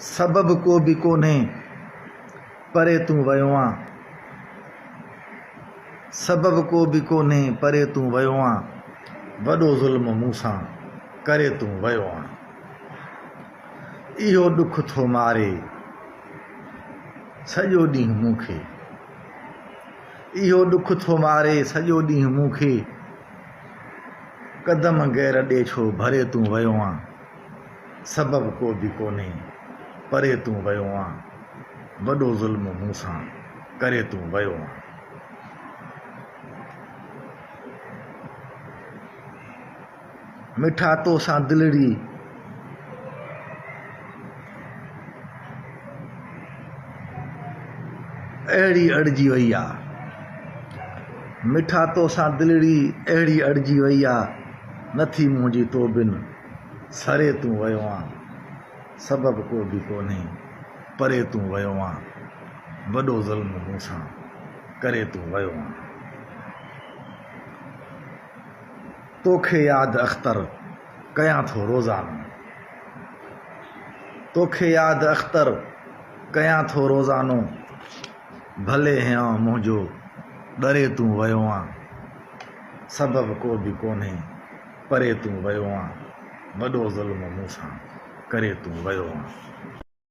सबब को भी कोन्हे परे तूं वियो आं। सबब को भी कोन्हे परे तूं वियो आं। वॾो ज़ुल्म मूंसां करे तूं वियो आं। इहो ॾुख थो मारे सॼो ॾींहुं मूंखे। इहो ॾुख थो मारे सॼो ॾींहुं मूंखे। कदम गैर ॾे छो भरे तूं वियो आं। सबब को बि कोन्हे परे तूं वियो आं। वॾो ज़ुल्म मूंसां करे तूं वियो आं। मिठा तोसां दिलड़ी अहिड़ी अड़जी वई आहे। मिठा तोसां दिलड़ी अहिड़ी अड़जी वई आहे। नथी मुंहिंजी तो बिन सरे तूं वियो आं। सबब को बि कोन्हे परे तूं वियो आं। वॾो ज़ुल्म मूंसां करे तूं वियो आं। तोखे यादि अख़्तर कयां थो रोज़ानो। तोखे यादि अख़्तर कयां थो रोज़ानो। भले हियां मुंहिंजो डरे तूं वियो आं। सबब को बि कोन्हे परे तूं वियो आं। वॾो ज़ुल्म मूंसां करे तूं वियो आं।